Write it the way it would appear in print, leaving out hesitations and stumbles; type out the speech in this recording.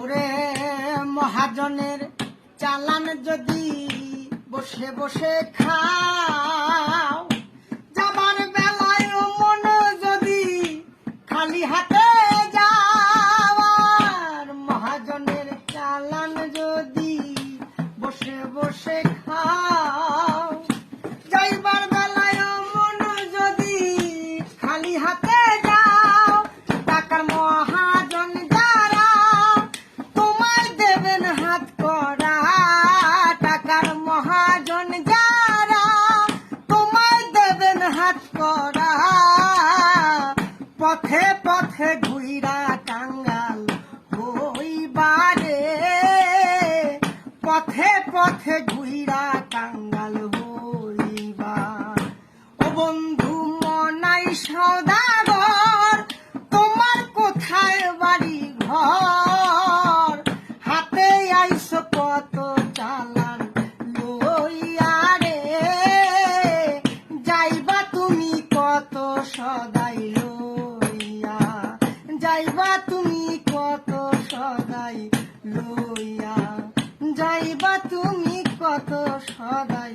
ওরে মহাজনের চালান যদি বসে বসে খাও, যাবার বেলায় মন যদি খালি হাতে যাওয়ার, মহাজনের চালান যদি বসে বসে খাও, যাইবার বেলায় মন যদি খালি হাতে যাও, টাকার মহাজন যারা তোমায় দেবেন হাত করা, টাকার মহাজন যারা তোমায় দেবেন হাত করা, পথে পথে ঘুইরা কাঙ্গাল হইবারে, পথে পথে ঘুইরা কাঙ্গাল হইবা। ও বন্ধু মনাই সওদাগর, তোমার কোথায় বাড়ি ঘর, হাতে আইছো কত চালান লইয়া রে, যাইবা তুমি কত সদাই লইয়া, যাইবা তুমি কত সদাই লইয়া, যাইবা তুমি কত সদাই।